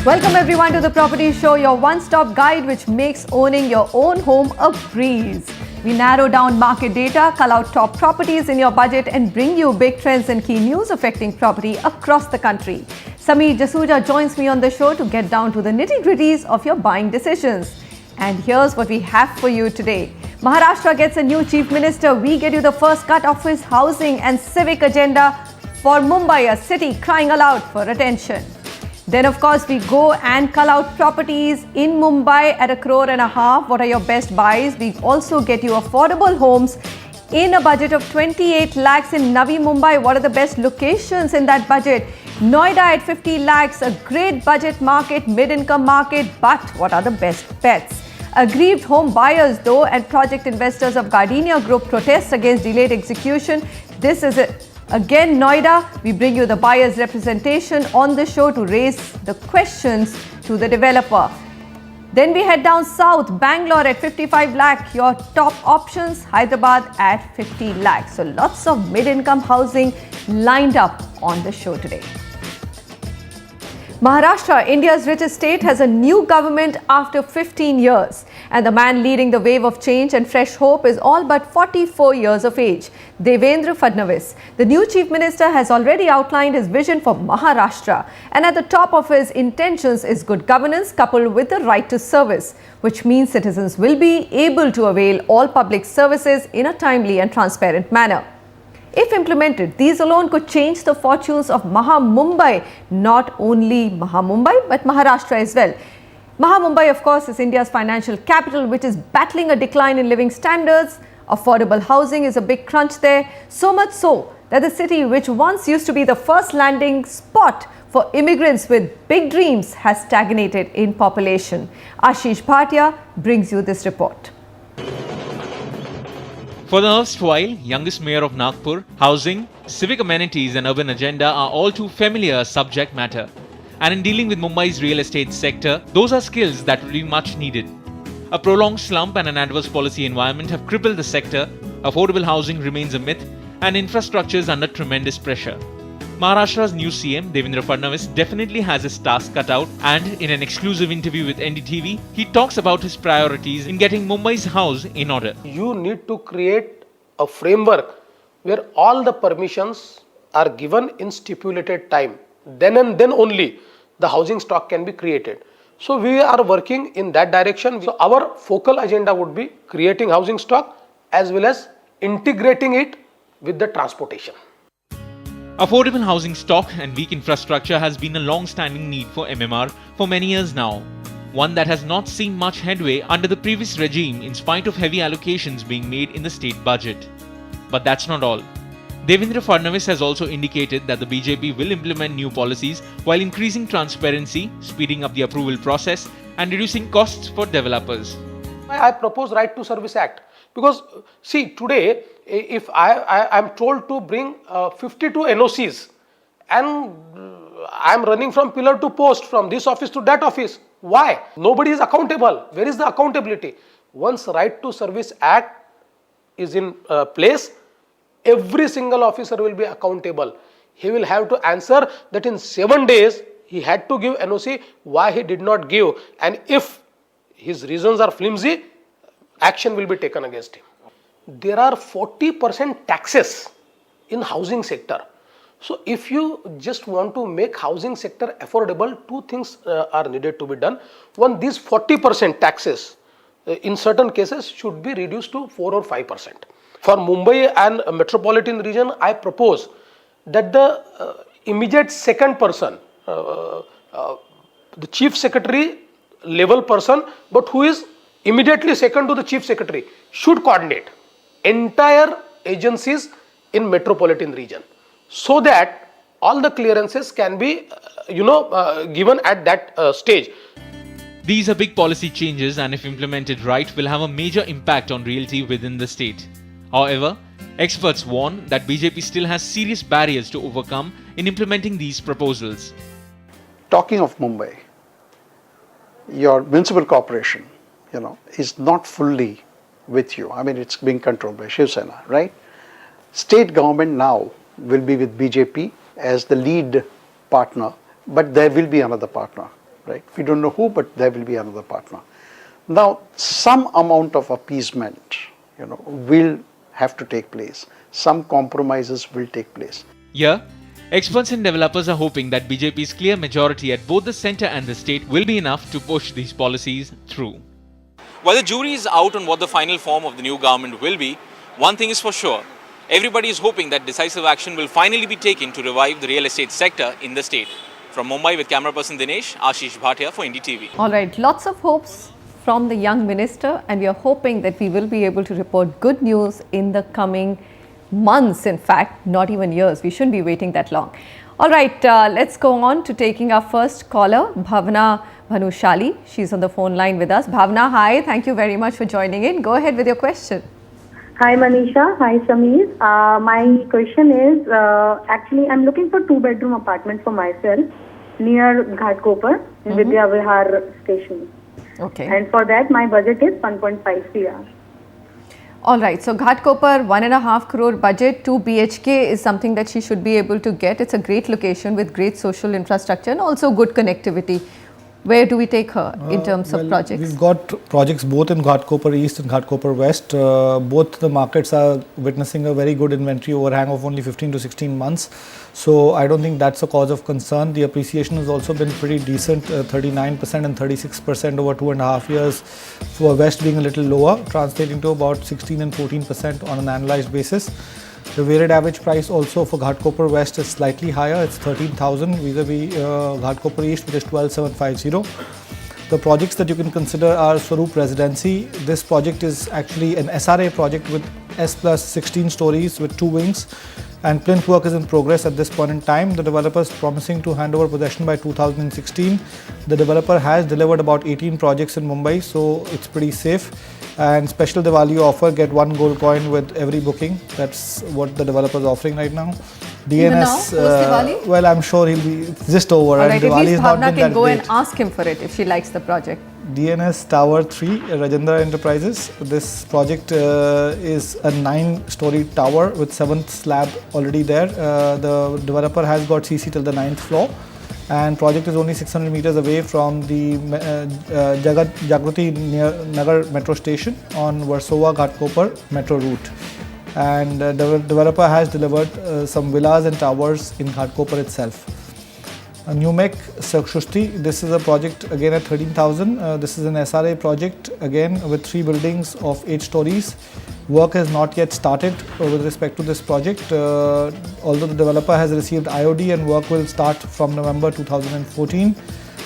Welcome everyone to the Property Show, your one-stop guide which makes owning your own home a breeze. We narrow down market data, cull out top properties in your budget and bring you big trends and key news affecting property across the country. Sameer Jasuja joins me on the show to get down to the nitty-gritties of your buying decisions. And here's what we have for you today. Maharashtra gets a new chief minister. We get you the first cut of his housing and civic agenda for Mumbai, a city crying aloud for attention. Then, of course, we go and cull out properties in Mumbai at 1.5 crore. What are your best buys? We also get you affordable homes in a budget of 28 lakhs in Navi Mumbai. What are the best locations in that budget? Noida at 50 lakhs, a great budget market, mid-income market. But what are the best bets? Aggrieved home buyers, though, and project investors of Gardenia Group protests against delayed execution. This is it. Again, Noida, we bring you the buyer's representation on the show to raise the questions to the developer. Then we head down south, Bangalore at 55 lakh, your top options, Hyderabad at 50 lakh. So lots of mid-income housing lined up on the show today. Maharashtra, India's richest state, has a new government after 15 years. And the man leading the wave of change and fresh hope is all but 44 years of age, Devendra Fadnavis. The new chief minister has already outlined his vision for Maharashtra. And at the top of his intentions is good governance coupled with the right to service, which means citizens will be able to avail all public services in a timely and transparent manner. If implemented, these alone could change the fortunes of Mumbai, not only Mumbai but Maharashtra as well. Mumbai, of course, is India's financial capital, which is battling a decline in living standards. Affordable housing is a big crunch there, so much so that the city, which once used to be the first landing spot for immigrants with big dreams, has stagnated in population. Ashish Bhatia brings you this report. For the erstwhile youngest mayor of Nagpur, housing, civic amenities and urban agenda are all too familiar subject matter. And in dealing with Mumbai's real estate sector, those are skills that will be much needed. A prolonged slump and an adverse policy environment have crippled the sector, affordable housing remains a myth, and infrastructure is under tremendous pressure. Maharashtra's new CM, Devendra Fadnavis, definitely has his task cut out, and in an exclusive interview with NDTV, he talks about his priorities in getting Mumbai's house in order. You need to create a framework where all the permissions are given in stipulated time. Then and then only the housing stock can be created. So we are working in that direction. So our focal agenda would be creating housing stock as well as integrating it with the transportation. Affordable housing stock and weak infrastructure has been a long-standing need for MMR for many years now. One that has not seen much headway under the previous regime in spite of heavy allocations being made in the state budget. But that's not all. Devendra Fadnavis has also indicated that the BJP will implement new policies while increasing transparency, speeding up the approval process and reducing costs for developers. I propose Right to Service Act because see today if I am told to bring 52 NOCs and I am running from pillar to post, from this office to that office. Why? Nobody is accountable. Where is the accountability? Once Right to Service Act is in place, every single officer will be accountable. He will have to answer that in 7 days he had to give NOC, why he did not give, and if his reasons are flimsy, action will be taken against him. There are 40% taxes in housing sector. So if you just want to make housing sector affordable, two things are needed to be done. One, these 40% taxes in certain cases should be reduced to 4 or 5%. For Mumbai and metropolitan region, I propose that the immediate second person, the chief secretary level person, but who is immediately second to the chief secretary, should coordinate entire agencies in metropolitan region so that all the clearances can be given at that stage. These are big policy changes and if implemented right will have a major impact on realty within the state. However, experts warn that BJP still has serious barriers to overcome in implementing these proposals. Talking of Mumbai, your municipal corporation, is not fully with you. I mean, it's being controlled by Shiv Sena, right? State government now will be with BJP as the lead partner, but there will be another partner right? We don't know who, but there will be another partner. Now, some amount of appeasement, will have to take place. Some compromises will take place. Here, experts and developers are hoping that BJP's clear majority at both the centre and the state will be enough to push these policies through. While the jury is out on what the final form of the new government will be, one thing is for sure. Everybody is hoping that decisive action will finally be taken to revive the real estate sector in the state. From Mumbai with camera person Dinesh, Ashish Bhatia for NDTV. All right, lots of hopes from the young minister, and we are hoping that we will be able to report good news in the coming months, in fact, not even years. We shouldn't be waiting that long. All right, let's go on to taking our first caller, Bhavna Bhanushali. She's on the phone line with us. Bhavna, hi. Thank you very much for joining in. Go ahead with your question. Hi Manisha, hi Sameer. My question is, actually I'm looking for 2-bedroom apartment for myself near Ghatkopar in Vidya Vihar station. Okay. And for that my budget is 1.5 crore. All right, so Ghatkopar, 1.5 crore budget, 2 BHK is something that she should be able to get. It's a great location with great social infrastructure and also good connectivity. Where do we take her in terms of projects? We've got projects both in Ghatkopar East and Ghatkopar West. Both the markets are witnessing a very good inventory overhang of only 15 to 16 months. So I don't think that's a cause of concern. The appreciation has also been pretty decent, 39% and 36% over 2.5 years, for West being a little lower, translating to about 16 and 14% on an annualized basis. The weighted average price also for Ghatkopar West is slightly higher. It's 13,000 vis-a-vis Ghatkopar East, which is 12,750. The projects that you can consider are Swaroop Residency. This project is actually an SRA project with S plus 16 stories with 2 wings, and plinth work is in progress at this point in time. The developer is promising to hand over possession by 2016. The developer has delivered about 18 projects in Mumbai, so it's pretty safe. And special Diwali offer, get 1 gold coin with every booking. That's what the developer is offering right now. Even now, post Diwali? Well, I'm sure he'll be, it's just over. All right, and at Diwali least is not Bhavna been can that go great. and ask him for it if she likes the project. DNS Tower 3, Rajendra Enterprises. This project is a 9-story tower with 7th slab already there. The developer has got CC till the 9th floor, and project is only 600 meters away from the Jagrati Nagar metro station on Versova Ghatkopar metro route. And the developer has delivered some villas and towers in Ghatkopar itself. Numek Shushti, this is a project again at 13,000. This is an SRA project again with 3 buildings of 8 stories. Work has not yet started with respect to this project, although the developer has received IOD and work will start from November 2014.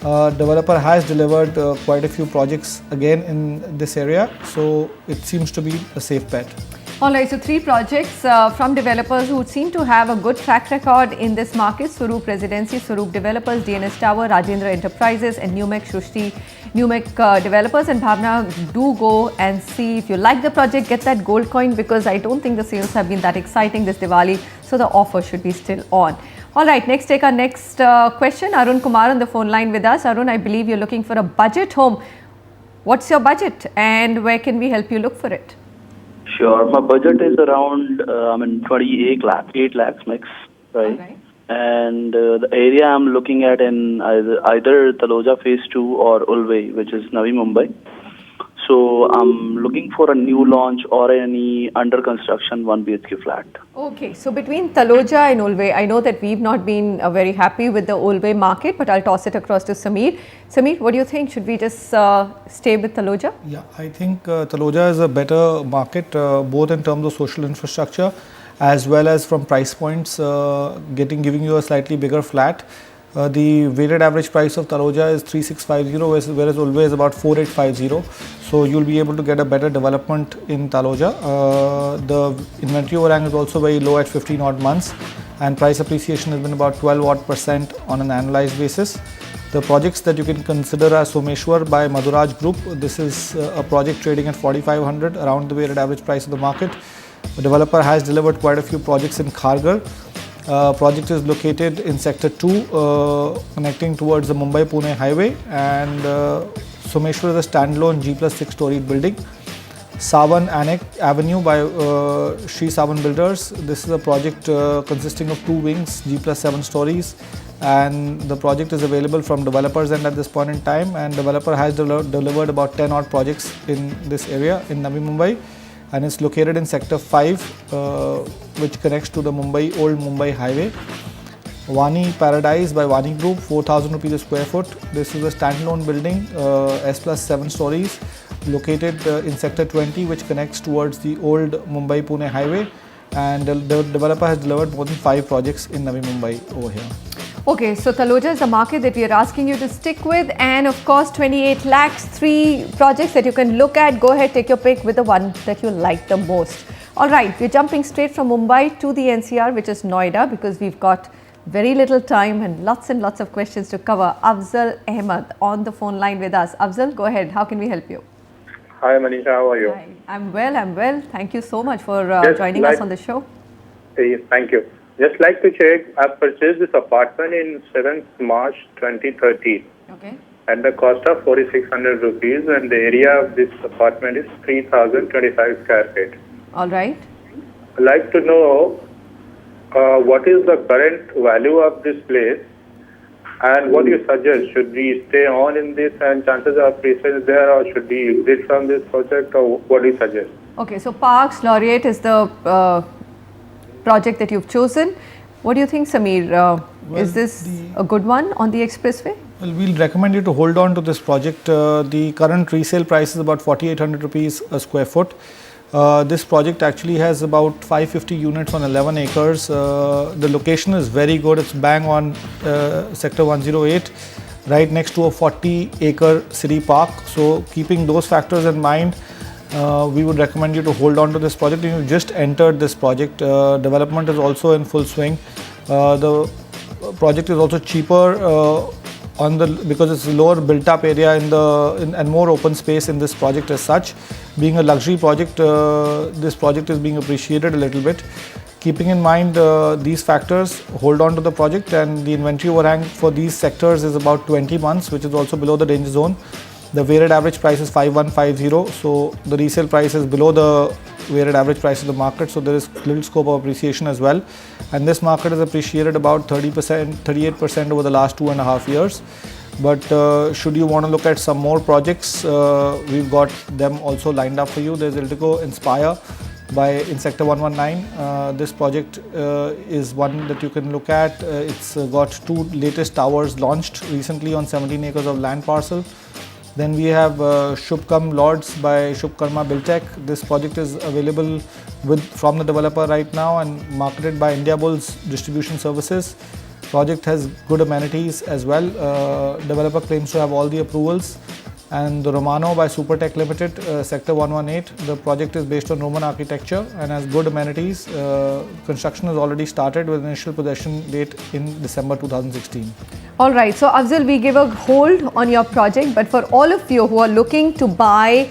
Developer has delivered quite a few projects again in this area, so it seems to be a safe bet. All right, so 3 projects from developers who seem to have a good track record in this market: Swaroop Residency, Swaroop Developers, DNS Tower, Rajendra Enterprises, and Numek Shushti, Numek Developers. And Bhavna, do go and see. If you like the project, get that gold coin, because I don't think the sales have been that exciting this Diwali, so the offer should be still on. All right, next take our next question. Arun Kumar on the phone line with us. Arun, I believe you're looking for a budget home. What's your budget and where can we help you look for it? Sure. My budget is around 8 lakhs max, right? Right. And the area I'm looking at in either Taloja Phase 2 or Ulve, which is Navi Mumbai. So I'm looking for a new launch or any under construction 1 BHK flat. Okay, so between Taloja and Ulve, I know that we've not been very happy with the Ulve market, but I'll toss it across to Sameer. Sameer, what do you think? Should we just stay with Taloja? Yeah, I think Taloja is a better market, both in terms of social infrastructure as well as from price points, giving you a slightly bigger flat. The weighted average price of Taloja is 3650, whereas Ulve is about 4850. So you'll be able to get a better development in Taloja. The inventory overhang is also very low at 15 odd months, and price appreciation has been about 12 odd% on an annualized basis. The projects that you can consider are Someshwar by Madhuraj Group. This is a project trading at 4500, around the weighted average price of the market. The developer has delivered quite a few projects in Kharghar. Project is located in Sector 2, connecting towards the Mumbai-Pune highway, and Someshwar is a standalone G plus 6 story building. Sawan Avenue by Sri Sawan Builders. This is a project consisting of 2 wings, G+7 stories, and the project is available from developers end at this point in time, and developer has delivered about 10 odd projects in this area in Navi Mumbai, and it's located in sector 5, which connects to the old Mumbai highway. Vani Paradise by Vani Group, 4,000 rupees a square foot. This is a standalone building, S+7 stories, located in sector 20, which connects towards the old Mumbai-Pune highway, and the developer has delivered more than 5 projects in Navi Mumbai over here. Okay, so Taloja is the market that we are asking you to stick with, and of course 28 lakhs, 3 projects that you can look at. Go ahead, take your pick with the one that you like the most. Alright, we're jumping straight from Mumbai to the NCR, which is Noida, because we've got very little time and lots of questions to cover. Afzal Ahmed on the phone line with us. Afzal, go ahead, how can we help you? Hi Manisha, how are you? Hi. I'm well. Thank you so much for joining us on the show. Thank you. Just like to check, I've purchased this apartment in 7th March 2013. Okay. At the cost of 4,600 rupees, and the area of this apartment is 3,025 square feet. Alright. I'd like to know what is the current value of this place, and what do you suggest? Should we stay on in this and chances of pre-sale there, or should we exit from this project, or what do you suggest? Okay, so Parks Laureate is the project that you've chosen. What do you think, Sameer? Is this a good one on the expressway? Well, we'll recommend you to hold on to this project. The current resale price is about 4,800 rupees a square foot. This project actually has about 550 units on 11 acres. The location is very good. It's bang on sector 108, right next to a 40-acre city park. So keeping those factors in mind, we would recommend you to hold on to this project. You just entered this project. Development is also in full swing. The project is also cheaper because it's a lower built-up area and more open space in this project as such. Being a luxury project, this project is being appreciated a little bit. Keeping in mind these factors, hold on to the project, and the inventory overhang for these sectors is about 20 months, which is also below the danger zone. The weighted average price is 5150, so the resale price is below the weighted average price of the market, so there is little scope of appreciation as well. And this market has appreciated about 30%, 38% over the last 2.5 years. But should you want to look at some more projects, we've got them also lined up for you. There's Ildico Inspire in sector 119. This project is one that you can look at. It's got 2 latest towers launched recently on 17 acres of land parcel. Then we have Shubhkam Lords by Shubhkarma Buildtech. This project is available from the developer right now and marketed by Indiabulls Distribution Services. Project has good amenities as well. Developer claims to have all the approvals. And the Romano by Supertech Limited, Sector 118. The project is based on Roman architecture and has good amenities. Construction has already started with initial possession date in December 2016. Alright, so Afzal, we give a hold on your project, but for all of you who are looking to buy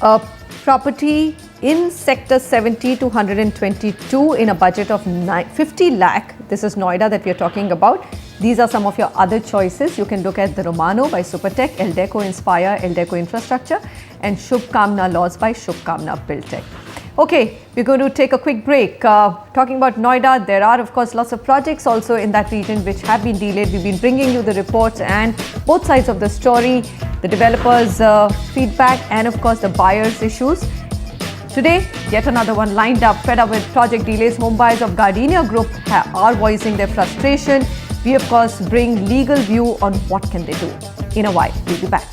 a property in sector 70 to 122 in a budget of 50 lakh, this is Noida that we are talking about. These are some of your other choices. You can look at the Romano by Supertech, Ildico Inspire, Ildico Infrastructure, and Shubhkamna Laws by Shubhkamna Buildtech. Okay, we're going to take a quick break. Talking about Noida, there are of course lots of projects also in that region which have been delayed. We've been bringing you the reports and both sides of the story, the developers' feedback and of course the buyers' issues. Today, yet another one lined up. Fed up with project delays, home buyers of Gardenia Group are voicing their frustration. We of course bring legal view on what can they do. In a while, we'll be back.